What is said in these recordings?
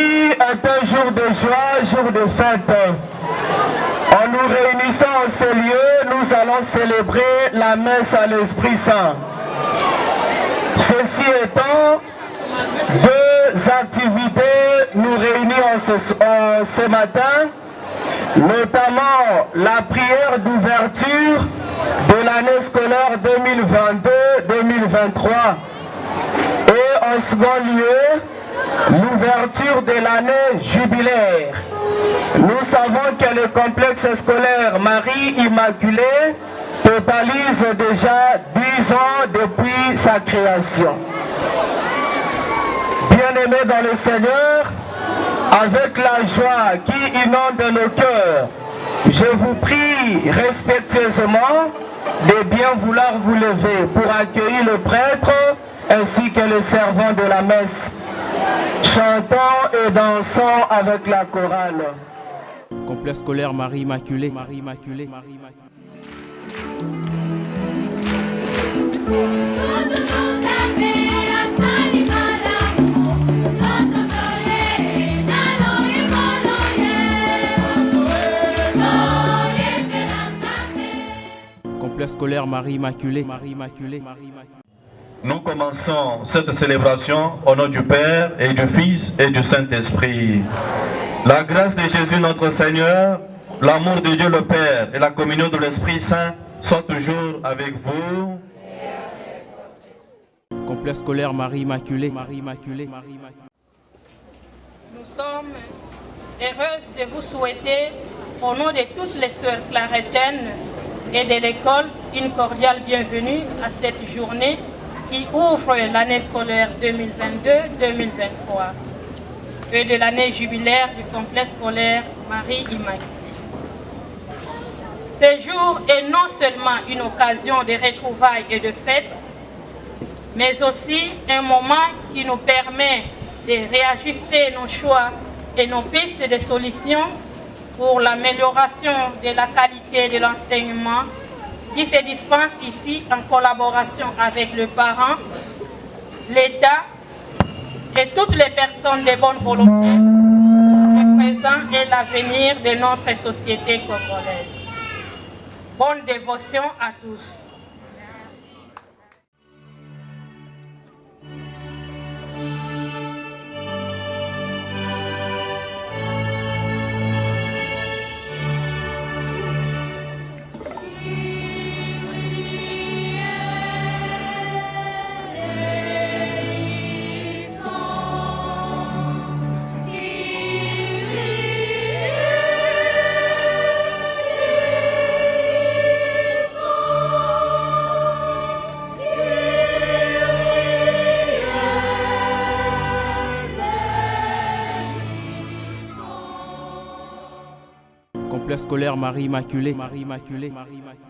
Aujourd'hui est un jour de joie, jour de fête. En nous réunissant en ce lieu, nous allons célébrer la messe à l'Esprit Saint. Ceci étant, deux activités nous réunissent ce matin, notamment la prière d'ouverture de l'année scolaire 2022-2023 et en second lieu, l'ouverture de l'année jubilaire. Nous savons que le complexe scolaire Marie Immaculée totalise déjà 10 ans depuis sa création. Bien-aimés dans le Seigneur, avec la joie qui inonde nos cœurs, je vous prie respectueusement de bien vouloir vous lever pour accueillir le prêtre ainsi que les servants de la messe. Chantons et dansons avec la chorale. Complexe scolaire Marie Immaculée. Marie Immaculée. Marie Immaculée. Complexe scolaire Marie Immaculée. Marie Immaculée. Marie Immaculée. Nous commençons cette célébration au nom du Père et du Fils et du Saint-Esprit. La grâce de Jésus notre Seigneur, l'amour de Dieu le Père et la communion de l'Esprit Saint sont toujours avec vous. Complexe scolaire Marie Immaculée. Marie Immaculée. Marie Immaculée. Nous sommes heureuses de vous souhaiter, au nom de toutes les sœurs clarétiennes et de l'école, une cordiale bienvenue à cette journée qui ouvre l'année scolaire 2022-2023 et de l'année jubilaire du complexe scolaire Marie Immaculée. Ce jour est non seulement une occasion de retrouvailles et de fêtes, mais aussi un moment qui nous permet de réajuster nos choix et nos pistes de solutions pour l'amélioration de la qualité de l'enseignement qui se dispense ici en collaboration avec le parent, l'État et toutes les personnes de bonne volonté, le présent et l'avenir de notre société congolaise. Bonne dévotion à tous. Complexe scolaire Marie Immaculée. Marie Immaculée. Marie Immaculée.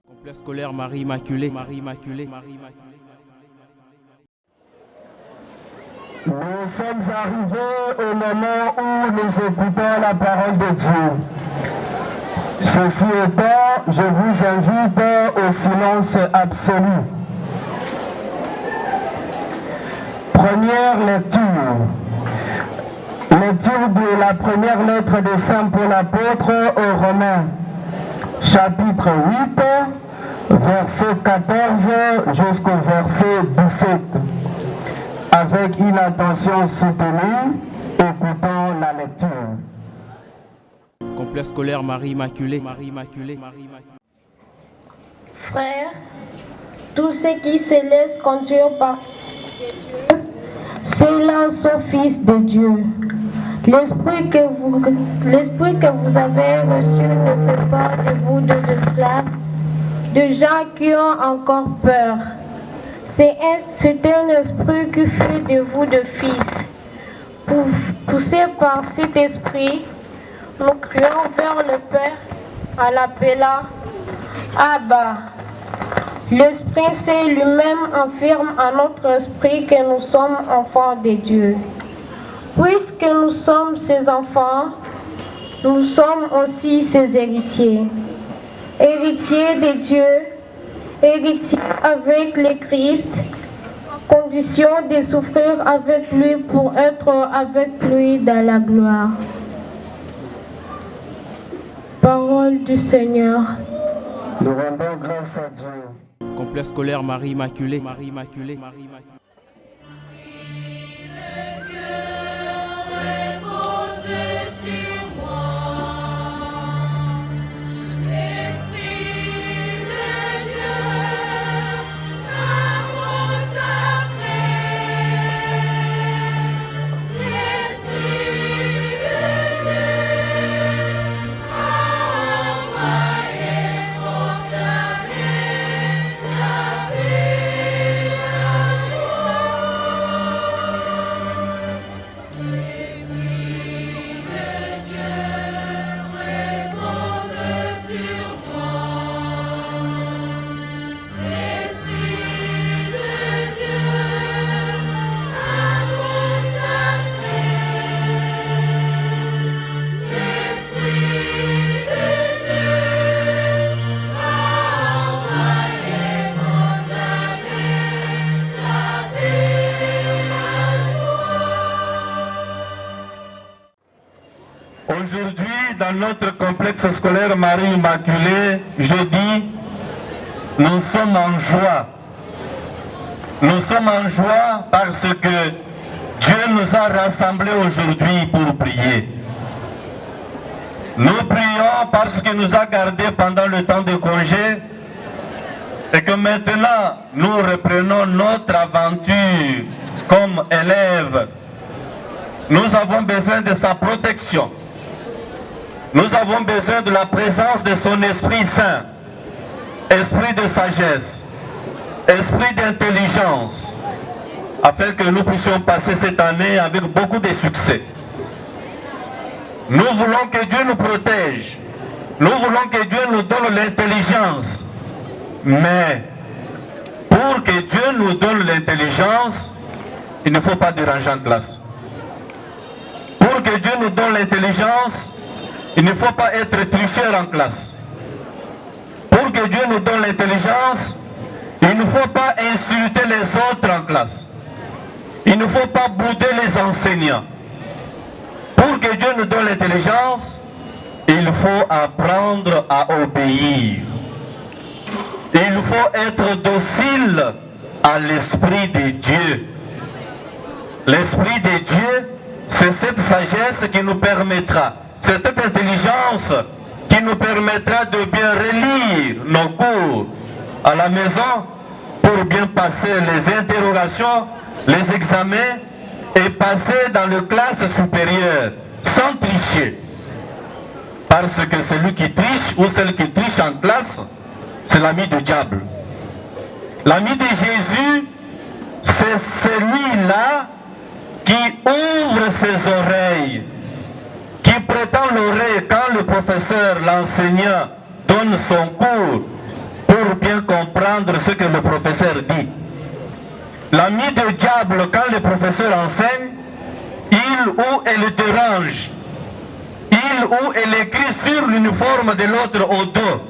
Complexe scolaire Marie Immaculée. Marie Immaculée. Marie Immaculée. Nous sommes arrivés au moment où nous écoutons la parole de Dieu. Ceci étant, je vous invite au silence absolu. Première lecture. Lecture de la première lettre de Saint Paul apôtre aux Romains, chapitre 8, verset 14 jusqu'au verset 17. avec une attention soutenue, écoutons la lecture. Complexe scolaire Marie Immaculée. Marie Immaculée. Frères, tous ceux qui se laissent conduire par Dieu, ceux-là sont fils de Dieu. L'esprit que vous avez reçu ne fait pas de vous des esclaves, de gens qui ont encore peur. C'est un esprit qui fait de vous de fils. Poussés par cet esprit, nous crions vers le Père en l'appelant Abba. L'Esprit Saint lui-même affirme à notre esprit que nous sommes enfants de Dieu. Puisque nous sommes ses enfants, nous sommes aussi ses héritiers. Héritiers de Dieu, héritiers avec le Christ, condition de souffrir avec lui pour être avec lui dans la gloire. Parole du Seigneur. Nous rendons grâce à Dieu. Complexe scolaire Marie Immaculée. Marie Immaculée. Marie Immaculée. Aujourd'hui, dans notre complexe scolaire Marie Immaculée, je dis, nous sommes en joie. Nous sommes en joie parce que Dieu nous a rassemblés aujourd'hui pour prier. Nous prions parce qu'il nous a gardés pendant le temps de congé et que maintenant nous reprenons notre aventure comme élèves. Nous avons besoin de sa protection. Nous avons besoin de la présence de son Esprit Saint, esprit de sagesse, esprit d'intelligence, afin que nous puissions passer cette année avec beaucoup de succès. Nous voulons que Dieu nous protège. Nous voulons que Dieu nous donne l'intelligence. Mais pour que Dieu nous donne l'intelligence, il ne faut pas déranger en classe. Pour que Dieu nous donne l'intelligence, il ne faut pas être tricheur en classe. Pour que Dieu nous donne l'intelligence, il ne faut pas insulter les autres en classe. Il ne faut pas bouder les enseignants. Pour que Dieu nous donne l'intelligence, il faut apprendre à obéir. Il faut être docile à l'Esprit de Dieu. L'Esprit de Dieu, c'est cette sagesse qui nous permettra, c'est cette intelligence qui nous permettra de bien relire nos cours à la maison pour bien passer les interrogations, les examens et passer dans les classes supérieures sans tricher. Parce que celui qui triche ou celle qui triche en classe, c'est l'ami du diable. L'ami de Jésus, c'est celui-là qui ouvre ses oreilles, qui prétend l'oreille quand le professeur, l'enseignant, donne son cours pour bien comprendre ce que le professeur dit. L'ami du diable, quand le professeur enseigne, il ou elle dérange, il ou elle écrit sur l'uniforme de l'autre au dos.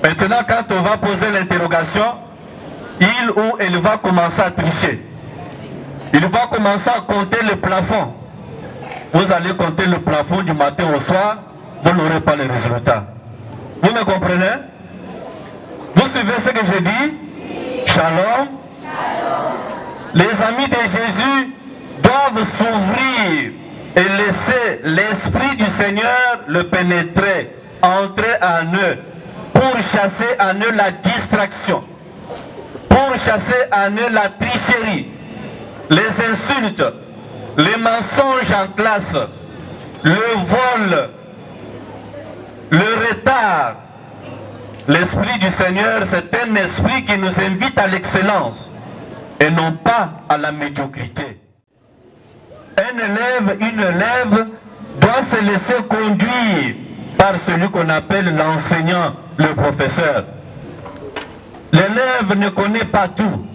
Maintenant, quand on va poser l'interrogation, il ou elle va commencer à tricher. Il va commencer à compter le plafond. Vous allez compter le plafond du matin au soir, vous n'aurez pas les résultats. Vous me comprenez? Vous suivez ce que je dis? Shalom. Les amis de Jésus doivent s'ouvrir et laisser l'Esprit du Seigneur le pénétrer, entrer en eux, pour chasser en eux la distraction, pour chasser en eux la tricherie, les insultes, les mensonges en classe, le vol, le retard. L'Esprit du Seigneur, c'est un esprit qui nous invite à l'excellence et non pas à la médiocrité. Un élève, une élève doit se laisser conduire par celui qu'on appelle l'enseignant, le professeur. L'élève ne connaît pas tout.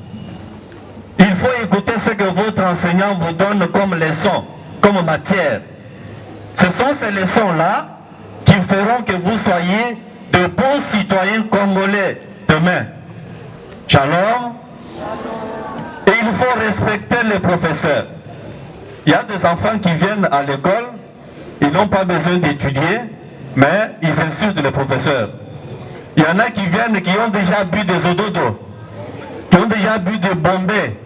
Il faut écouter ce que votre enseignant vous donne comme leçon, comme matière. Ce sont ces leçons-là qui feront que vous soyez de bons citoyens congolais demain. Shalom. Et il faut respecter les professeurs. Il y a des enfants qui viennent à l'école, ils n'ont pas besoin d'étudier, mais ils insultent les professeurs. Il y en a qui viennent qui ont déjà bu des ododos, qui ont déjà bu des bombés.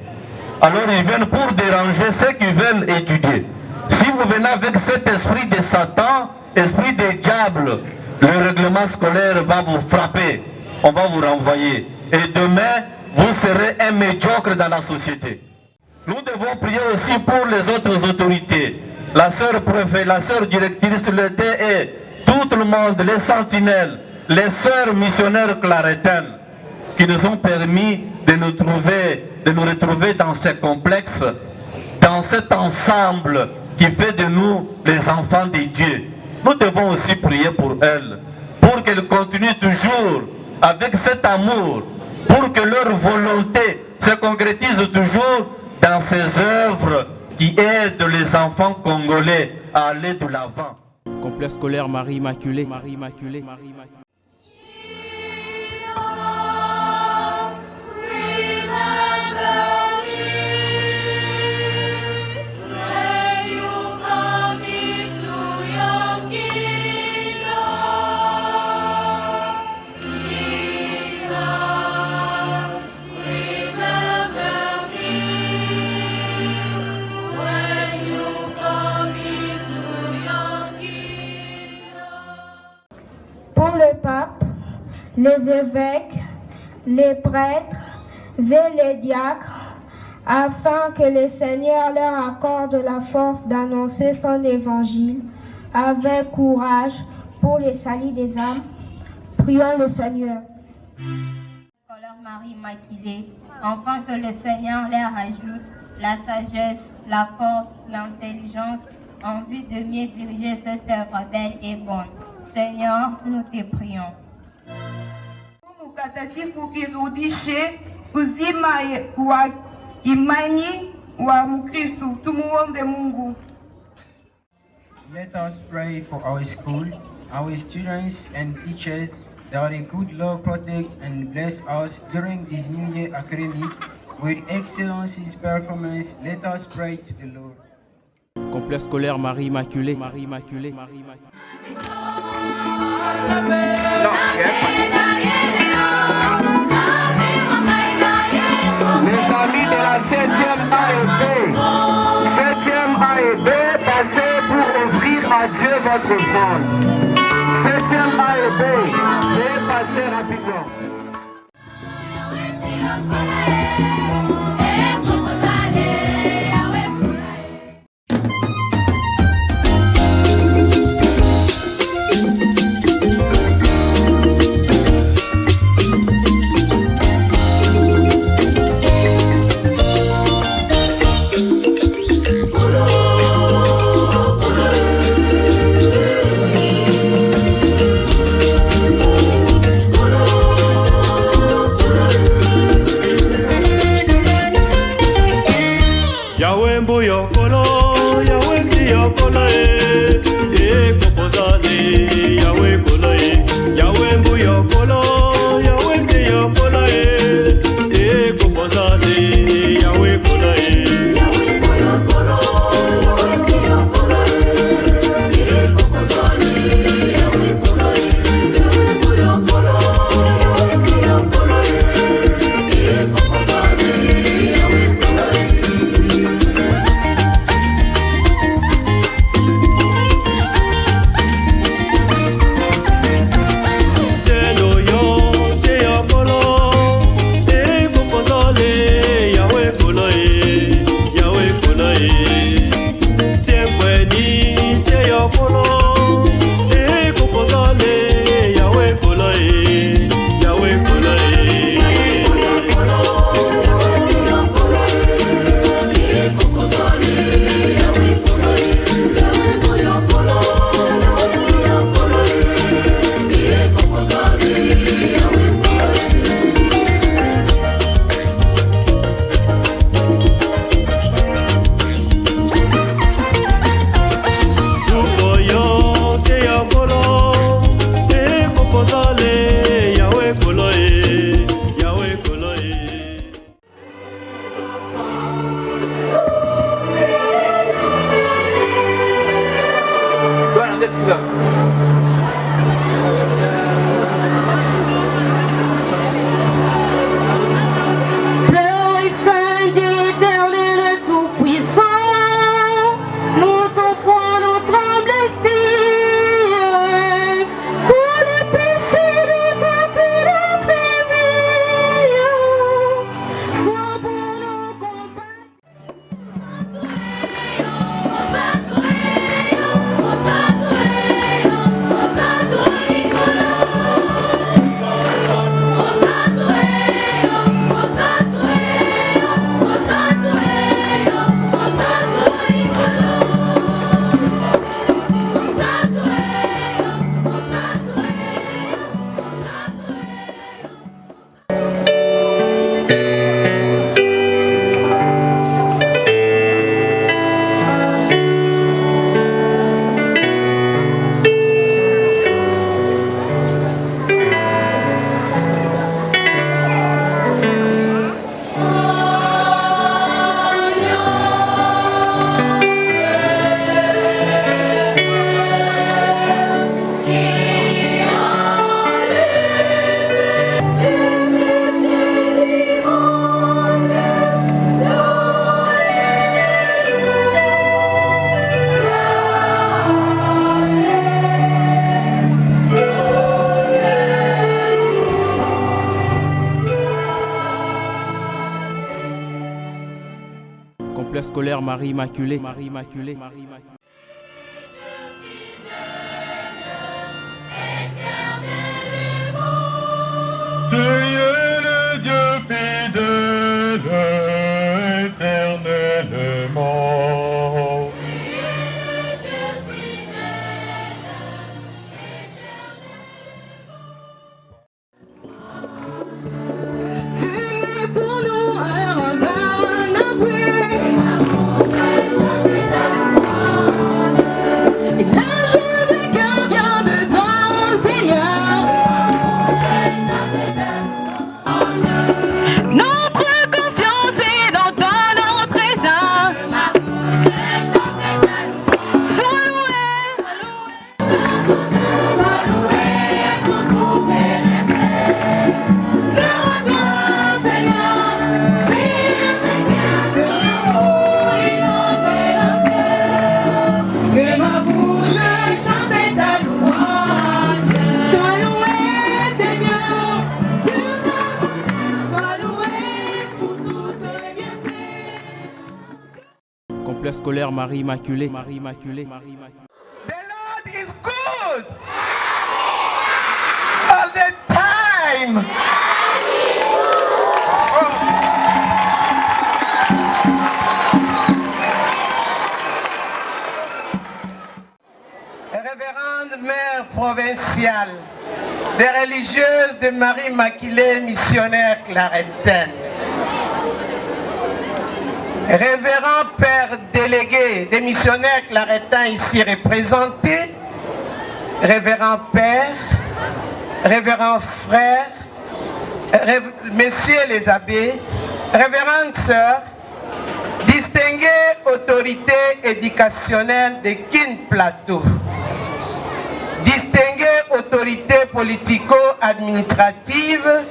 Alors ils viennent pour déranger ceux qui veulent étudier. Si vous venez avec cet esprit de Satan, esprit de diable, le règlement scolaire va vous frapper, on va vous renvoyer. Et demain, vous serez un médiocre dans la société. Nous devons prier aussi pour les autres autorités. La sœur préfet, la sœur directrice, le DE, tout le monde, les sentinelles, les sœurs missionnaires clarétaines, qui nous ont permis de nous retrouver dans ces complexes, dans cet ensemble qui fait de nous les enfants de Dieu. Nous devons aussi prier pour elles, pour qu'elles continuent toujours avec cet amour, pour que leur volonté se concrétise toujours dans ces œuvres qui aident les enfants congolais à aller de l'avant. Complexe scolaire Marie Immaculée. Marie Immaculée. Marie Immaculée. Le pape, les évêques, les prêtres et les diacres, afin que le Seigneur leur accorde la force d'annoncer son évangile avec courage pour le salut des âmes. Prions le Seigneur. Scolaire Marie Immaculée, afin que le Seigneur leur ajoute la sagesse, la force, l'intelligence, en vue de mieux diriger cette œuvre belle et bonne. Seigneur, nous te prions. Mtakatifu irudishe uzima wa imani wa Mkristo. Tumuombe Mungu. Let us pray for our school, our students and teachers, that the good Lord protects and bless us during this new year academic with excellence's performance. Let us pray to the Lord. Complexe scolaire Marie Immaculée. Marie Immaculée. Marie Immaculée. Les amis de la 7e A et B, 7e A et B, passez pour offrir à Dieu votre offrande. 7e A et B, veuillez passer rapidement. scolaire Marie Immaculée. Tu es le Dieu fidèle, éternellement. Tu es pour nous un abri. Et la joie de cœur vient de toi, Seigneur. Notre confiance est dans toi, notre essence. Sois loué, sois loué pour tous mes bienfaits. Gloire à toi, Seigneur. Que ma bouche chante ta louange. Sois loué, Seigneur. Sois loué pour tous tes bienfaits. Complexe scolaire Marie Immaculée. The Lord is good all the time. Révérende mère provinciale des religieuses de Marie Immaculée, missionnaire clarettaine. Révérend père délégué des missionnaires claretains ici représentés, révérend père, révérend frère, messieurs les abbés, révérendes sœurs, distinguées autorités éducationnelles de Kin Plateau, distinguées autorités politico-administratives,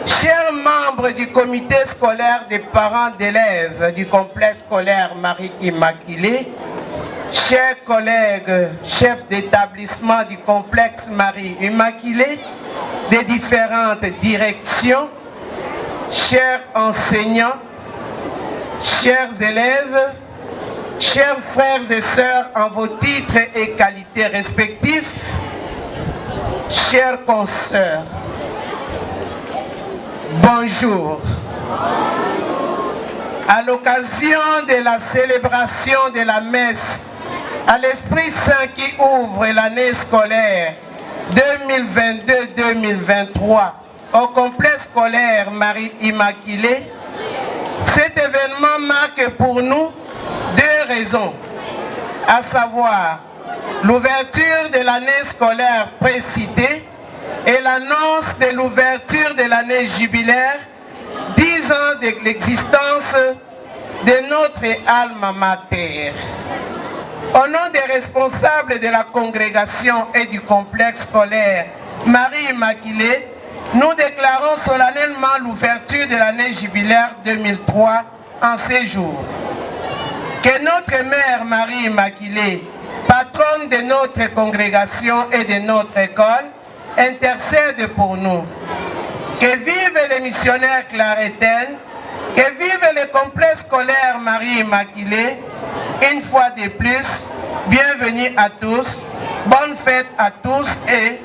chers membres du comité scolaire des parents d'élèves du complexe scolaire Marie Immaculée, chers collègues chefs d'établissement du complexe Marie Immaculée, des différentes directions, chers enseignants, chers élèves, chers frères et sœurs en vos titres et qualités respectifs, chers consoeurs, bonjour. À l'occasion de la célébration de la messe à l'Esprit Saint qui ouvre l'année scolaire 2022-2023 au complexe scolaire Marie Immaculée, cet événement marque pour nous deux raisons, à savoir l'ouverture de l'année scolaire précitée et l'annonce de l'ouverture de l'année jubilaire, 10 ans de l'existence de notre alma mater. Au nom des responsables de la congrégation et du complexe scolaire Marie Immaculée, nous déclarons solennellement l'ouverture de l'année jubilaire 2003 en ces jours. Que notre mère Marie Immaculée, patronne de notre congrégation et de notre école, intercède pour nous. Que vivent les missionnaires claretaines, que vive le complexe scolaire Marie Immaculée. Une fois de plus, bienvenue à tous, bonne fête à tous et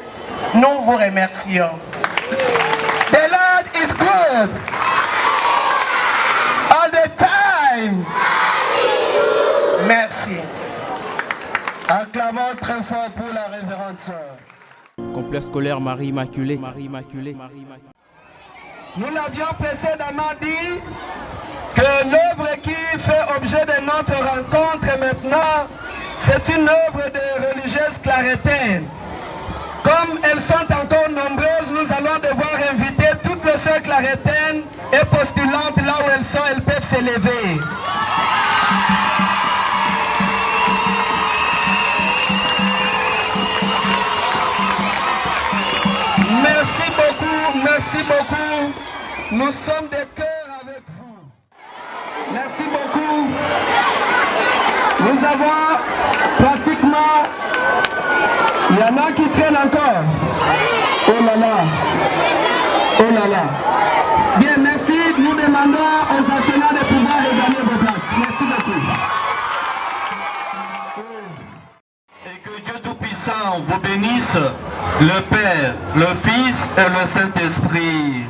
nous vous remercions. The Lord is good all the time. Merci. Acclamons très fort pour la révérende sœur. Complexe scolaire Marie Immaculée. Nous l'avions précédemment dit que l'œuvre qui fait objet de notre rencontre maintenant, c'est une œuvre de religieuses claretaines. Comme elles sont encore nombreuses, nous allons devoir inviter toutes les sœurs claretaines et postulantes là où elles sont, elles peuvent s'élever. Merci beaucoup, merci beaucoup. Nous sommes de cœur avec vous. Merci beaucoup. Nous avons pratiquement... Il y en a qui traînent encore. Oh là là. Oh là là. Bien, merci. Nous demandons aux enseignants de pouvoir regagner vos places. Merci. Tout-Puissant vous bénisse, le Père, le Fils et le Saint-Esprit.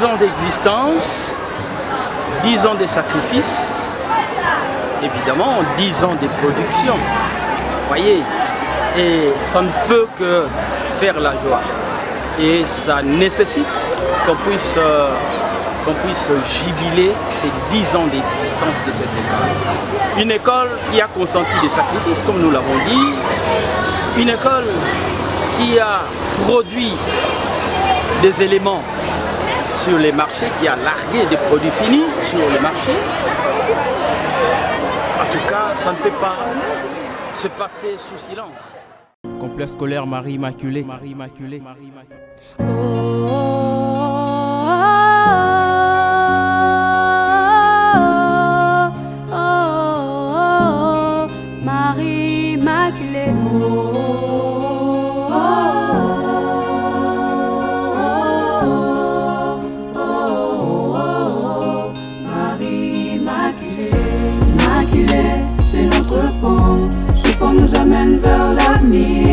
Ans d'existence, 10 ans de sacrifices, évidemment 10 ans de production, voyez, et ça ne peut que faire la joie. Et ça nécessite qu'on puisse jubiler ces 10 ans d'existence de cette école. Une école qui a consenti des sacrifices, comme nous l'avons dit, une école qui a produit des éléments sur les marchés, qui a largué des produits finis sur le marché. En tout cas, ça ne peut pas se passer sous silence. Complexe scolaire Marie Immaculée. Marie Immaculée. Marie Immaculée. Marie Immaculée. C'est notre pont, ce pont nous amène vers l'avenir.